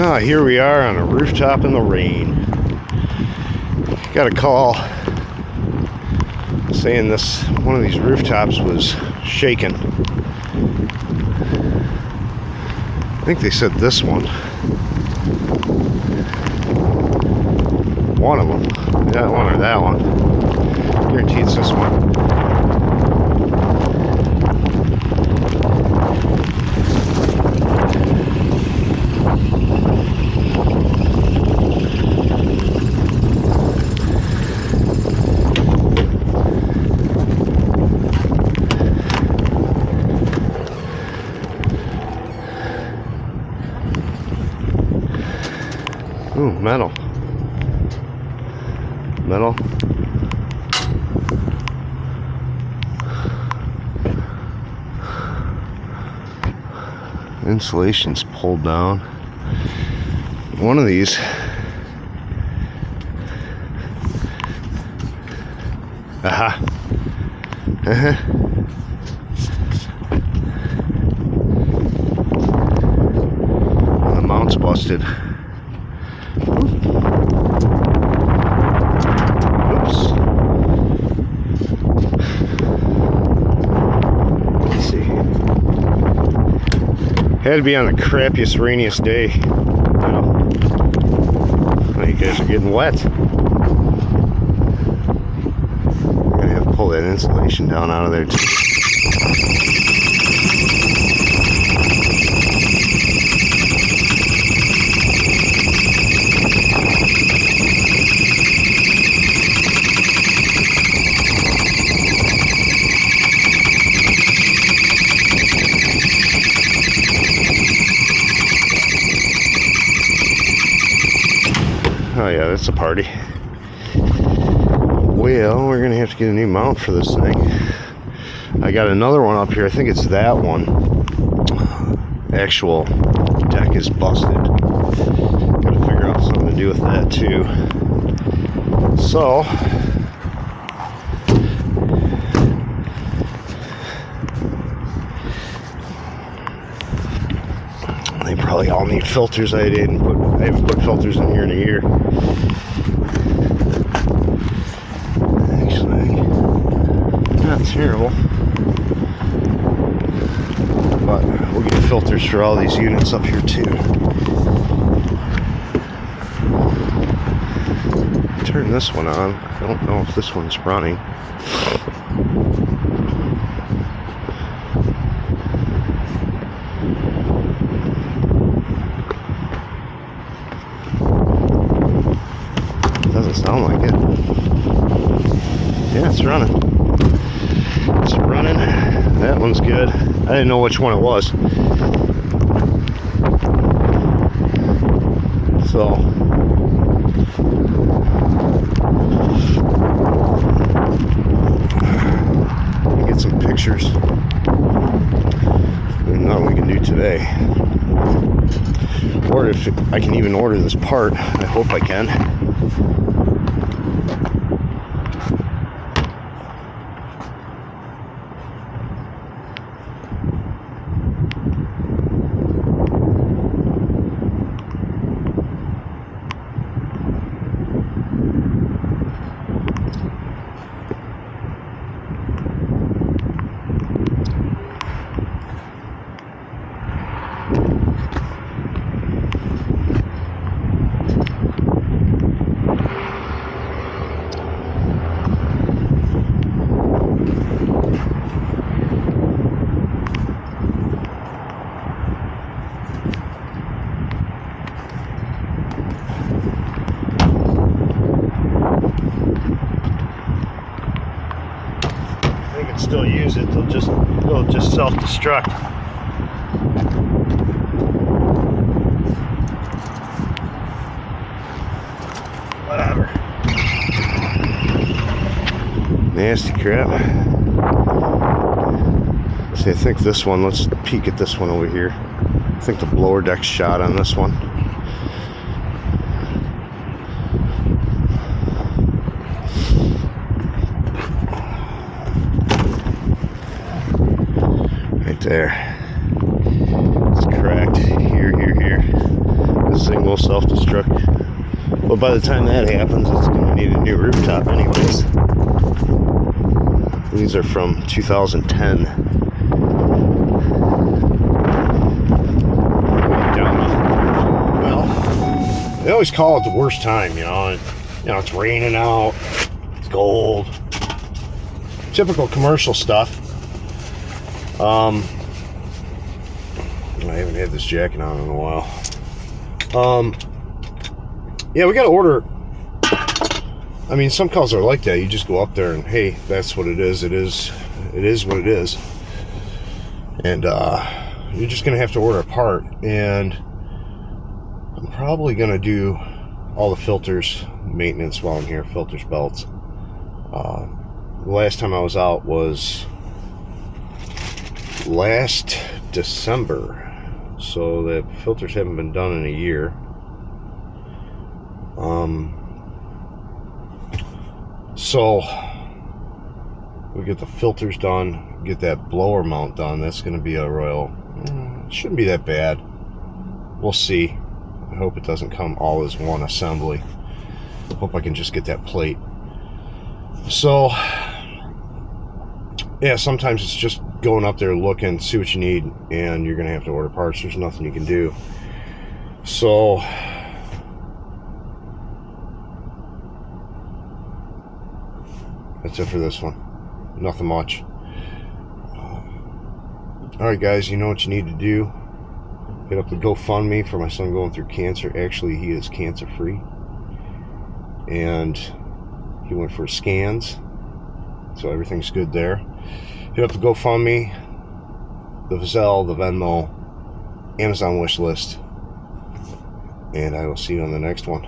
Ah, here we are on a rooftop in the rain. Got a call saying one of these rooftops was shaking. I think they said this one. One of them. That one or that one. Guarantee it's this one. Ooh, metal. Metal. Insulation's pulled down. One of these the mount's busted. Had to be on the crappiest, rainiest day. You know, you guys are getting wet. I'm gonna have to pull that insulation down out of there too. Oh yeah, that's a party. Well, we're gonna have to get a new mount for this thing. I got another one up here. I think it's that one. Actual deck is busted. Gotta figure out something to do with that too. So they probably all need filters. I haven't put filters in here in a year. Actually, not terrible. But we'll get filters for all these units up here too. Turn this one on. I don't know if this one's running. Doesn't sound like it. Yeah, it's running. It's running. That one's good. I didn't know which one it was. So get some pictures. There's nothing we can do today. Or if I can even order this part, I hope I can. Still use it, it'll just self-destruct. Whatever. Nasty crap. See, I think this one, let's peek at this one over here. I think the blower deck's shot on this one. There. It's cracked here. This is thing will self-destruct. But by the time that happens, it's going to need a new rooftop anyways. These are from 2010. Well, they always call it the worst time, you know. It's raining out, it's cold. Typical commercial stuff. I haven't had this jacket on in a while. Yeah, we got to order. I mean, some calls are like that. You just go up there and, hey, that's what it is. It is what it is. And you're just going to have to order a part. And I'm probably going to do all the filters maintenance while I'm here. Filters, belts. The last time I was out was last December. So the filters haven't been done in a year. So we get the filters done, get that blower mount done. That's going to be a royal. It shouldn't be that bad. We'll see. I hope it doesn't come all as one assembly. Hope I can just get that plate. So yeah, sometimes it's just going up there, looking, see what you need, and you're going to have to order parts. There's nothing you can do. So that's it for this one. Nothing much. Alright guys, you know what you need to do. Hit up the GoFund Me for my son going through cancer. Actually, he is cancer free. And he went for scans. So everything's good there. Hit up the GoFundMe, the Zelle, the Venmo, Amazon wish list. And I will see you on the next one.